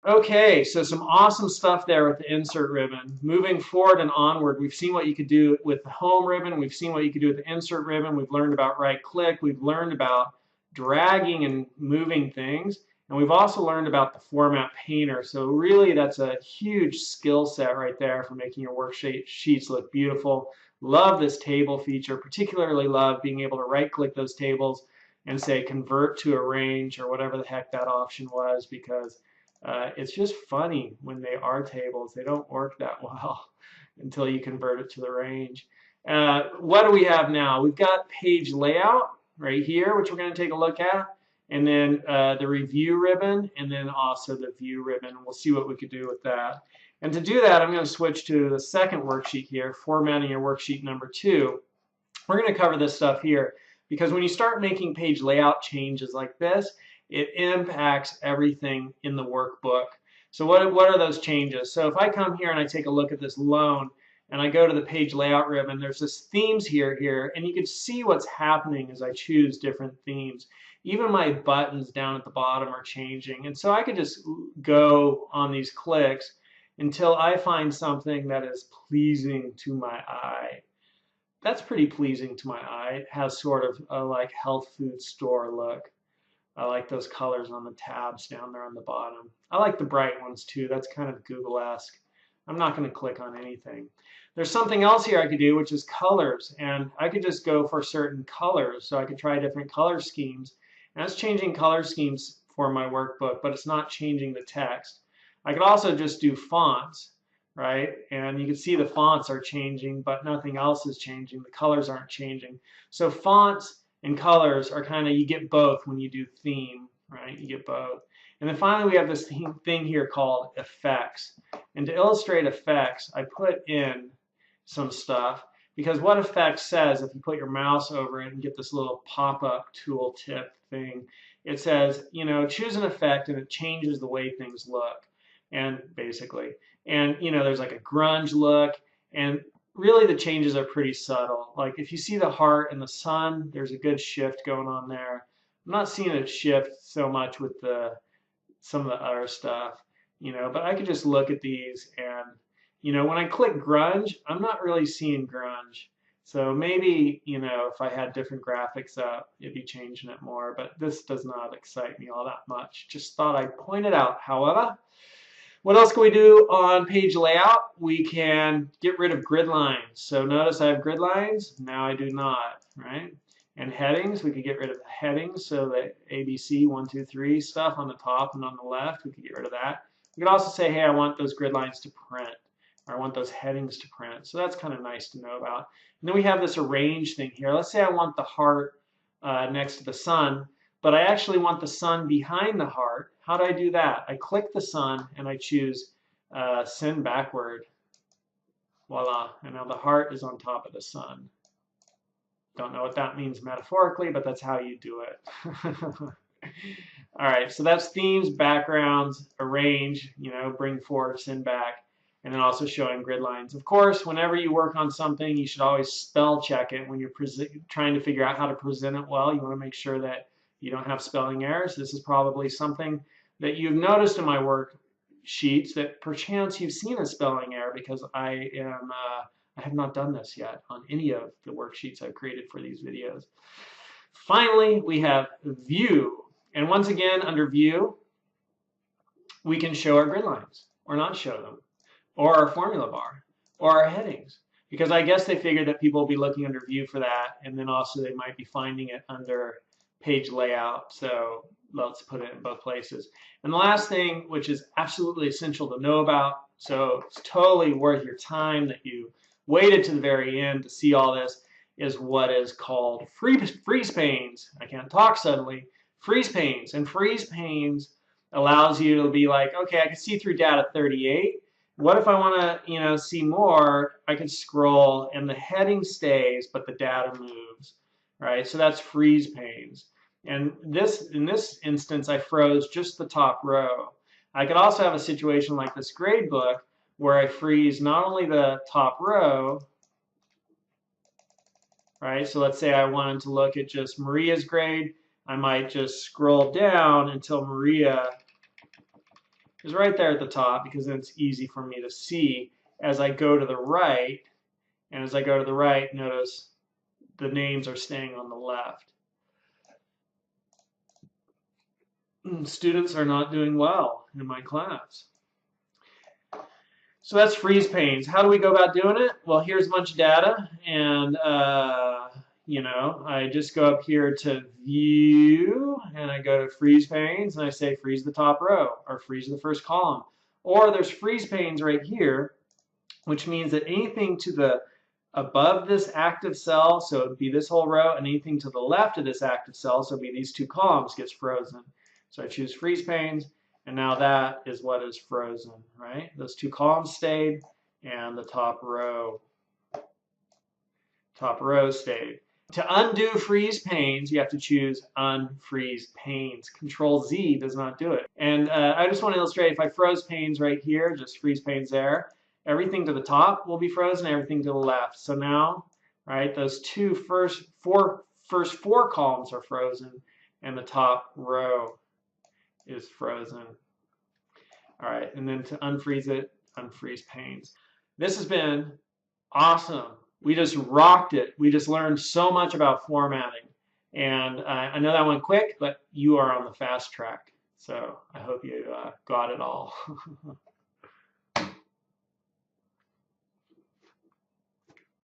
Okay, so some awesome stuff there with the insert ribbon. Moving forward and onward, we've seen what you could do with the home ribbon. We've seen what you could do with the insert ribbon. We've learned about right click. We've learned about dragging and moving things. And we've also learned about the format painter. So really that's a huge skill set right there for making your worksheets look beautiful. Love this table feature, particularly love being able to right click those tables and say convert to arrange or whatever the heck that option was, because it's just funny when they are tables. They don't work that well until you convert it to the range. What do we have now? We've got page layout right here, which we're going to take a look at, and then the review ribbon, and then also the view ribbon. We'll see what we could do with that. And to do that, I'm going to switch to the second worksheet here, formatting your worksheet number 2. We're going to cover this stuff here because when you start making page layout changes like this, it impacts everything in the workbook. So what are those changes? So if I come here and I take a look at this loan and I go to the page layout ribbon, there's this themes here, and you can see what's happening as I choose different themes. Even my buttons down at the bottom are changing. And so I could just go on these clicks until I find something that is pleasing to my eye. That's pretty pleasing to my eye. It has sort of a like health food store look. I like those colors on the tabs down there on the bottom. I like the bright ones too. That's kind of Google-esque. I'm not going to click on anything. There's something else here I could do, which is colors. And I could just go for certain colors. So I could try different color schemes. And that's changing color schemes for my workbook, but it's not changing the text. I could also just do fonts, right? And you can see the fonts are changing, but nothing else is changing. The colors aren't changing. So fonts and colors are kind of, you get both when you do theme, right? You get both. And then finally we have this thing here called effects. And to illustrate effects, I put in some stuff because what effects says, if you put your mouse over it and get this little pop-up tooltip thing, it says, you know, choose an effect and it changes the way things look. And basically, and you know, there's like a grunge look, and really the changes are pretty subtle. Like if you see the heart and the sun, there's a good shift going on there. I'm not seeing a shift so much with some of the other stuff, you know, but I could just look at these and, you know, when I click grunge, I'm not really seeing grunge. So maybe, you know, if I had different graphics up, it'd be changing it more, but this does not excite me all that much. Just thought I'd point it out. However, what else can we do on page layout? We can get rid of grid lines. So notice I have grid lines, now I do not, right? And headings, we could get rid of the headings, so the ABC 1, 2, 3 stuff on the top and on the left, we could get rid of that. We could also say, hey, I want those grid lines to print, or I want those headings to print. So that's kind of nice to know about. And then we have this arrange thing here. Let's say I want the heart next to the sun, but I actually want the sun behind the heart. How do I do that? I click the sun and I choose send backward. Voila. And now the heart is on top of the sun. Don't know what that means metaphorically, but that's how you do it. All right, so that's themes, backgrounds, arrange, you know, bring forward, send back, and then also showing grid lines. Of course, whenever you work on something, you should always spell check it when you're trying to figure out how to present it well. You want to make sure that you don't have spelling errors. This is probably something that you've noticed in my worksheets that perchance you've seen a spelling error because I have not done this yet on any of the worksheets I've created for these videos. Finally, we have view. And once again, under view, we can show our grid lines or not show them, or our formula bar, or our headings. Because I guess they figured that people will be looking under view for that, and then also they might be finding it under page layout. So let's put it in both places. And the last thing, which is absolutely essential to know about, so it's totally worth your time that you waited to the very end to see all this, is what is called freeze panes. I can't talk suddenly. Freeze panes. And freeze panes allows you to be like, okay, I can see through data 38. What if I want to, you know, see more? I can scroll and the heading stays, but the data moves, right? So that's freeze panes. And in this instance, I froze just the top row. I could also have a situation like this grade book where I freeze not only the top row, right? So let's say I wanted to look at just Maria's grade. I might just scroll down until Maria is right there at the top because then it's easy for me to see as I go to the right. And as I go to the right, notice the names are staying on the left. Students are not doing well in my class. So that's freeze panes. How do we go about doing it? Well, here's a bunch of data, and I just go up here to View, and I go to Freeze Panes, and I say freeze the top row, or freeze the first column. Or there's freeze panes right here, which means that anything to the above this active cell, so it would be this whole row, and anything to the left of this active cell, so it would be these two columns, gets frozen. So I choose freeze panes, and now that is what is frozen, right? Those two columns stayed, and the top row stayed. To undo freeze panes, you have to choose unfreeze panes. Control Z does not do it. And I just want to illustrate, if I froze panes right here, just freeze panes there, everything to the top will be frozen, everything to the left. So now, right, those first four columns are frozen, and the top row is frozen. All right, and then to unfreeze it, unfreeze panes. This has been awesome. We just rocked it. We just learned so much about formatting. And I know that went quick, but you are on the fast track. So I hope you got it all.